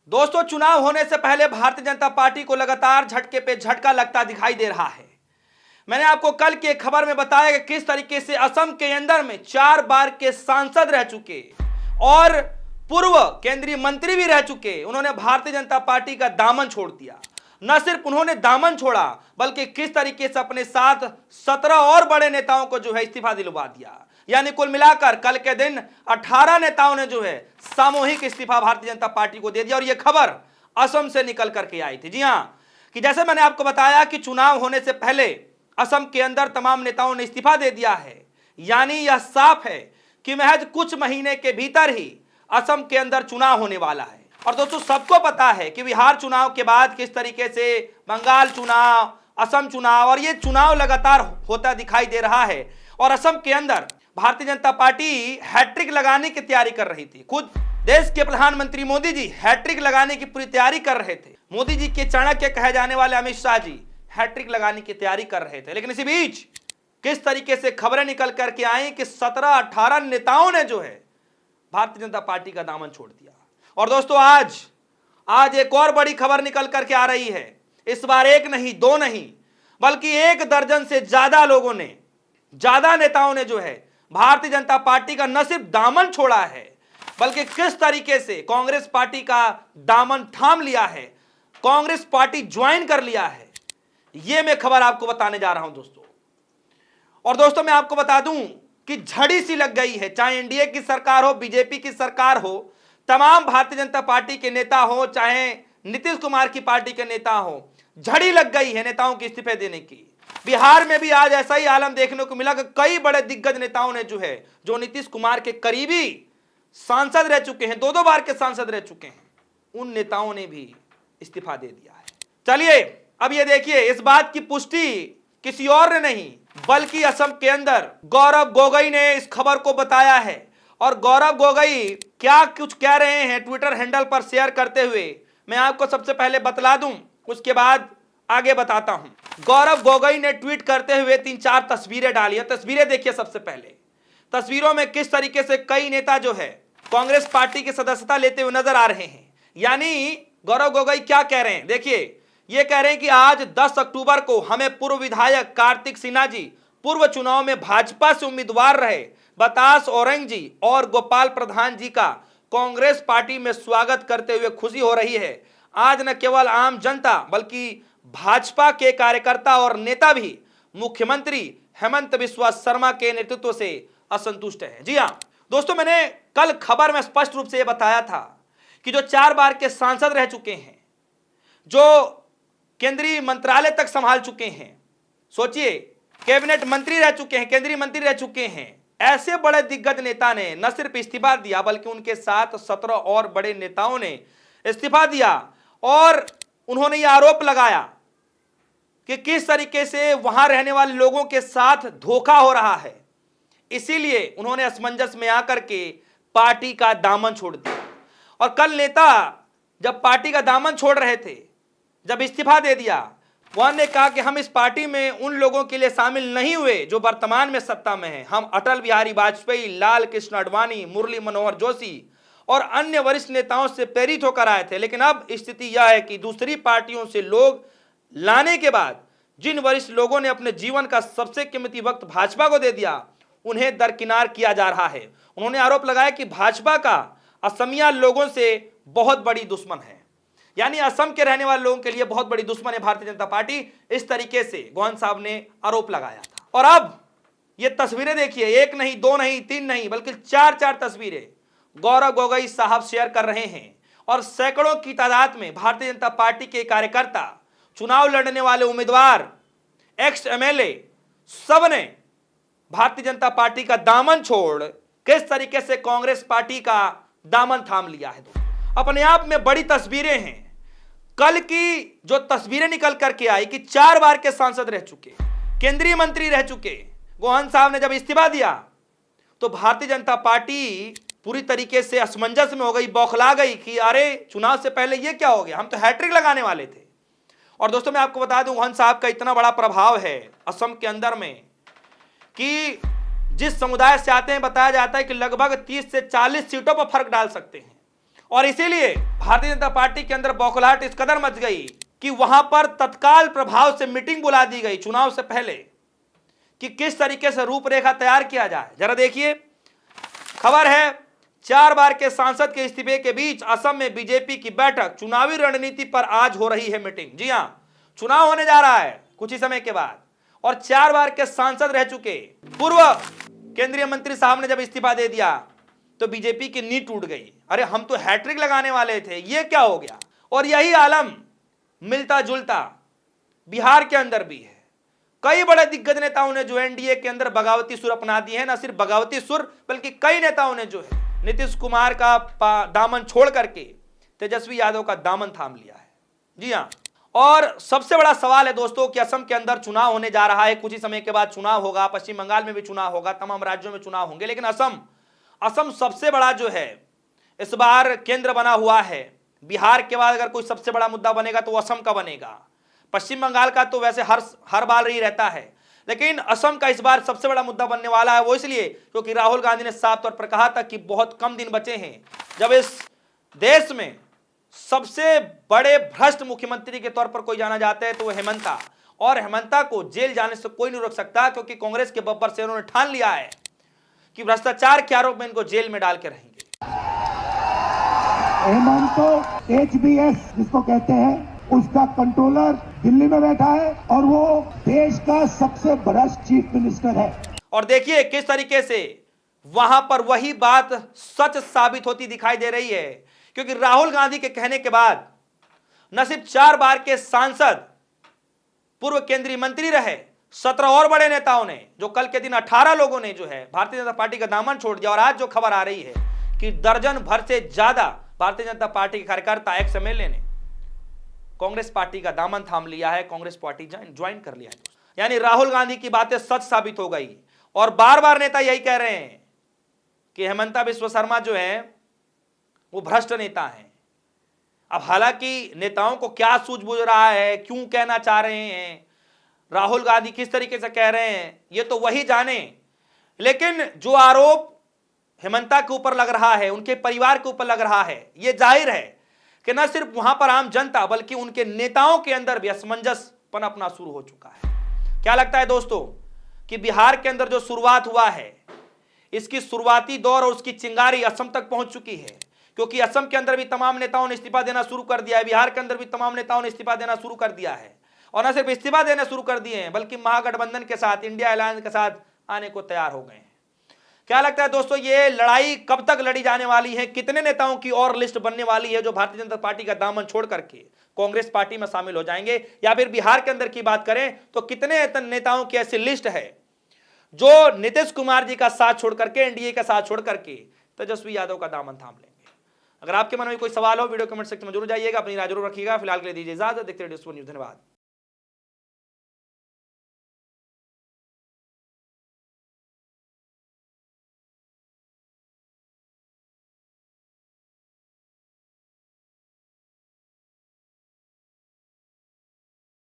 दोस्तों, चुनाव होने से पहले भारतीय जनता पार्टी को लगातार झटके पे झटका लगता दिखाई दे रहा है। मैंने आपको कल की एक खबर में बताया कि किस तरीके से असम के अंदर में 4 बार के सांसद रह चुके और पूर्व केंद्रीय मंत्री भी रह चुके, उन्होंने भारतीय जनता पार्टी का दामन छोड़ दिया। न सिर्फ उन्होंने दामन छोड़ा, बल्कि किस तरीके से अपने साथ 17 और बड़े नेताओं को जो है इस्तीफा दिलवा दिया। यानी कुल मिलाकर कल के दिन 18 नेताओं ने जो है सामूहिक इस्तीफा भारतीय जनता पार्टी को दे दिया। और यह खबर असम से निकल करके आई थी। जी हां, कि जैसे मैंने आपको बताया कि चुनाव होने से पहले असम के अंदर तमाम नेताओं ने इस्तीफा दे दिया है। यानी यह साफ है कि महज कुछ महीने के भीतर ही असम के अंदर चुनाव होने वाला है। और दोस्तों, सबको पता है कि बिहार चुनाव के बाद किस तरीके से बंगाल चुनाव, असम चुनाव और ये चुनाव लगातार होता दिखाई दे रहा है। और असम के अंदर भारतीय जनता पार्टी हैट्रिक लगाने की तैयारी कर रही थी। खुद देश के प्रधानमंत्री मोदी जी हैट्रिक लगाने की पूरी तैयारी कर रहे थे। मोदी जी के चाणक्य कहे जाने वाले अमित शाह जी हैट्रिक लगाने की तैयारी कर रहे थे। लेकिन इसी बीच किस तरीके से खबरें निकल करके आई कि 17-18 नेताओं ने जो है भारतीय जनता पार्टी का दामन छोड़ दिया। और दोस्तों, आज एक और बड़ी खबर निकल करके आ रही है। इस बार एक नहीं, दो नहीं, बल्कि 1 दर्जन से ज्यादा नेताओं ने जो है भारतीय जनता पार्टी का न सिर्फ दामन छोड़ा है, बल्कि किस तरीके से कांग्रेस पार्टी का दामन थाम लिया है, कांग्रेस पार्टी ज्वाइन कर लिया है, यह मैं खबर आपको बताने जा रहा हूं दोस्तों। और दोस्तों, मैं आपको बता दूं कि झड़ी सी लग गई है। चाहे एनडीए की सरकार हो, बीजेपी की सरकार हो, तमाम भारतीय जनता पार्टी के नेता हो, चाहे नीतीश कुमार की पार्टी के नेता हो, झड़ी लग गई है नेताओं के इस्तीफे देने की। बिहार में भी आज ऐसा ही आलम देखने को मिला कि कई बड़े दिग्गज नेताओं ने जो नीतीश कुमार के करीबी सांसद रह चुके हैं, 2-2 बार के सांसद रह चुके हैं, उन नेताओं ने भी इस्तीफा दे दिया है। चलिए अब ये देखिए, इस बात की पुष्टि किसी और ने नहीं, बल्कि असम के अंदर गौरव गोगोई ने इस खबर को बताया है। और गौरव गोगोई क्या कुछ कह रहे हैं ट्विटर हैंडल पर शेयर करते हुए मैं आपको सबसे पहले बतला दूं, उसके बाद आगे बताता हूं। गौरव गोगोई ने ट्वीट करते हुए 3-4 तस्वीरें डाली है। तस्वीरें देखिए। सबसे पहले तस्वीरों में किस तरीके से कई नेता जो है कांग्रेस पार्टी की सदस्यता लेते हुए नजर आ रहे हैं। यानी गौरव गोगोई क्या कह रहे हैं, देखिए, ये कह रहे हैं कि आज 10 अक्टूबर को हमें पूर्व विधायक कार्तिक सिन्हा जी पूर्व चुनाव में भाजपा से उम्मीदवार रहे बतास औरंग जी और गोपाल प्रधान जी का कांग्रेस पार्टी में स्वागत करते हुए खुशी हो रही है। आज न केवल आम जनता बल्कि भाजपा के कार्यकर्ता और नेता भी मुख्यमंत्री हेमंत बिस्वा शर्मा के नेतृत्व से असंतुष्ट हैं। जी हां दोस्तों, मैंने कल खबर में स्पष्ट रूप से यह बताया था कि जो 4 बार के सांसद रह चुके हैं, जो केंद्रीय मंत्रालय तक संभाल चुके हैं, सोचिए कैबिनेट मंत्री रह चुके हैं, केंद्रीय मंत्री रह चुके हैं, ऐसे बड़े दिग्गज नेता ने न सिर्फ इस्तीफा दिया, बल्कि उनके साथ 17 और बड़े नेताओं ने इस्तीफा दिया। और उन्होंने यह आरोप लगाया कि किस तरीके से वहां रहने वाले लोगों के साथ धोखा हो रहा है। इसीलिए उन्होंने असमंजस में आकर के पार्टी का दामन छोड़ दिया। और कल नेता जब पार्टी का दामन छोड़ रहे थे, जब इस्तीफा दे दिया, वह ने कहा कि हम इस पार्टी में उन लोगों के लिए शामिल नहीं हुए जो वर्तमान में सत्ता में हैं। हम अटल बिहारी वाजपेयी, लाल कृष्ण आडवाणी, मुरली मनोहर जोशी और अन्य वरिष्ठ नेताओं से प्रेरित होकर आए थे। लेकिन अब स्थिति यह है कि दूसरी पार्टियों से लोग लाने के बाद जिन वरिष्ठ लोगों ने अपने जीवन का सबसे कीमती वक्त भाजपा को दे दिया, उन्हें दरकिनार किया जा रहा है। उन्होंने आरोप लगाया कि भाजपा का असमिया लोगों से बहुत बड़ी दुश्मन है। यानी असम के रहने वाले लोगों के लिए बहुत बड़ी दुश्मन है भारतीय जनता पार्टी। इस तरीके से गोहन साहब ने आरोप लगाया था। और अब ये तस्वीरें देखिए, 1 नहीं, 2 नहीं, 3 नहीं, बल्कि 4-4 तस्वीरें गौरव गोगोई साहब शेयर कर रहे हैं। और सैकड़ों की तादाद में भारतीय जनता पार्टी के कार्यकर्ता, चुनाव लड़ने वाले उम्मीदवार, एक्स एमएलए, सबने भारतीय जनता पार्टी का दामन छोड़ किस तरीके से कांग्रेस पार्टी का दामन थाम लिया है। अपने आप में बड़ी तस्वीरें हैं। कल की जो तस्वीरें निकल करके आई कि 4 बार के सांसद रह चुके, केंद्रीय मंत्री रह चुके गोहन साहब ने जब इस्तीफा दिया, तो भारतीय जनता पार्टी पूरी तरीके से असमंजस में हो गई, बौखला गई कि अरे चुनाव से पहले ये क्या हो गया, हम तो हैट्रिक लगाने वाले थे। और दोस्तों, मैं आपको बता दूं, गोहन साहब का इतना बड़ा प्रभाव है असम के अंदर में कि जिस समुदाय से आते हैं बताया जाता है कि लगभग 30 से 40 सीटों पर फर्क डाल सकते हैं। और इसीलिए भारतीय जनता पार्टी के अंदर बौखलाहट इस कदर मच गई कि वहां पर तत्काल प्रभाव से मीटिंग बुला दी गई चुनाव से पहले कि किस तरीके से रूपरेखा तैयार किया जाए। जरा देखिए, खबर है 4 बार के सांसद के इस्तीफे के बीच असम में बीजेपी की बैठक, चुनावी रणनीति पर आज हो रही है मीटिंग। जी हां, चुनाव होने जा रहा है कुछ ही समय के बाद और 4 बार के सांसद रह चुके पूर्व केंद्रीय मंत्री साहब ने जब इस्तीफा दे दिया तो बीजेपी की नींव टूट गई। अरे हम तो हैट्रिक लगाने वाले थे, ये क्या हो गया। और यही आलम मिलता जुलता बिहार के अंदर भी है। कई बड़े दिग्गज नेताओं ने जो एनडीए के अंदर बगावती सुर अपना दी है, ना सिर्फ बगावती सुर बल्कि कई नेताओं ने जो है नीतीश कुमार का दामन छोड़ करके तेजस्वी यादव का दामन थाम लिया है। जी हां, और सबसे बड़ा सवाल है दोस्तों कि असम के अंदर चुनाव होने जा रहा है, कुछ ही समय के बाद चुनाव होगा, पश्चिम बंगाल में भी चुनाव होगा, तमाम राज्यों में चुनाव होंगे, लेकिन असम सबसे बड़ा जो है इस बार केंद्र बना हुआ है। बिहार के बाद अगर कोई सबसे बड़ा मुद्दा बनेगा तो असम का बनेगा। पश्चिम बंगाल का तो वैसे हर बार ही रहता है, लेकिन असम का इस बार सबसे बड़ा मुद्दा बनने वाला है। वो इसलिए क्योंकि राहुल गांधी ने साफ तौर पर कहा था कि बहुत कम दिन बचे हैं जब इस देश में सबसे बड़े भ्रष्ट मुख्यमंत्री के तौर पर कोई जाना जाता है तो वो हेमंता, और हेमंता को जेल जाने से कोई नहीं रोक सकता क्योंकि कांग्रेस के बब्बर से उन्होंने ठान लिया है कि भ्रष्टाचार के आरोप में इनको जेल में डाल के रहेंगे। हेमंतो HBS जिसको कहते हैं उसका कंट्रोलर दिल्ली में बैठा है और वो देश का सबसे बड़ा चीफ मिनिस्टर है। और देखिए किस तरीके से वहां पर वही बात सच साबित होती दिखाई दे रही है, क्योंकि राहुल गांधी के कहने के बाद न सिर्फ 4 बार के सांसद पूर्व केंद्रीय मंत्री रहे, 17 और बड़े नेताओं ने, जो कल के दिन 18 लोगों ने जो है भारतीय जनता पार्टी का दामन छोड़ दिया। और आज जो खबर आ रही है कि दर्जन भर से ज्यादा भारतीय जनता पार्टी के कार्यकर्ता XMLA ने कांग्रेस पार्टी का दामन थाम लिया है, कांग्रेस पार्टी ज्वाइन कर लिया है। यानी राहुल गांधी की बातें सच साबित हो गई और बार बार नेता यही कह रहे हैं कि हेमंता बिस्वा शर्मा जो है वो भ्रष्ट नेता है। अब हालांकि नेताओं को क्या सूझबूझ रहा है, क्यों कहना चाह रहे हैं, राहुल गांधी किस तरीके से कह रहे हैं, ये तो वही जाने। लेकिन जो आरोप हेमंता के ऊपर लग रहा है, उनके परिवार के ऊपर लग रहा है, ये जाहिर है कि न सिर्फ वहां पर आम जनता बल्कि उनके नेताओं के अंदर भी असमंजस पनपना शुरू हो चुका है। क्या लगता है दोस्तों कि बिहार के अंदर जो शुरुआत हुआ है, इसकी शुरुआती दौर और उसकी चिंगारी असम तक पहुंच चुकी है, क्योंकि असम के अंदर भी तमाम नेताओं ने इस्तीफा देना शुरू कर दिया है, बिहार के अंदर भी तमाम नेताओं ने इस्तीफा देना शुरू कर दिया है। और न सिर्फ इस्तीफा देना शुरू कर दिए हैं बल्कि महागठबंधन के साथ, इंडिया अलायंस के साथ आने को तैयार हो गए हैं। क्या लगता है दोस्तों ये लड़ाई कब तक लड़ी जाने वाली है, कितने नेताओं की और लिस्ट बनने वाली है जो भारतीय जनता पार्टी का दामन छोड़ करके कांग्रेस पार्टी में शामिल हो जाएंगे, या फिर बिहार के अंदर की बात करें तो कितने नेताओं की ऐसी लिस्ट है जो नीतीश कुमार जी का साथ छोड़ करके, एनडीए का साथ छोड़ करके तेजस्वी यादव का दामन थाम लेंगे। अगर आपके मन में कोई सवाल हो वीडियो कमेंट सेक्शन में जरूर जाइएगा, अपनी राय जरूर रखिएगा। फिलहाल के लिए दीजिए इजाजत, देखते रहिए न्यूज़। धन्यवाद।